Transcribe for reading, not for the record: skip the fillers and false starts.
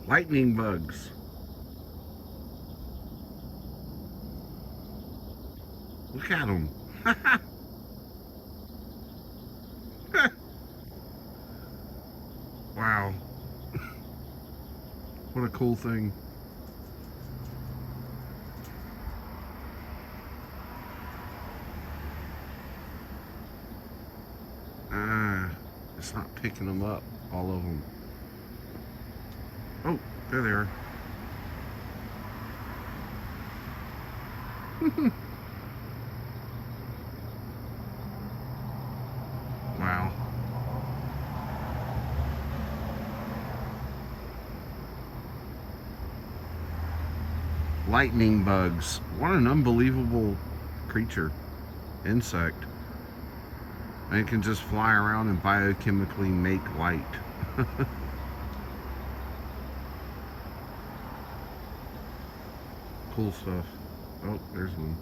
Lightning bugs. Look at them. Wow. What a cool thing. It's not picking them up, all of them. Oh, they're there. Wow. Lightning bugs. What an unbelievable creature. Insect. And it can just fly around and biochemically make light. Cool stuff. Oh, there's one.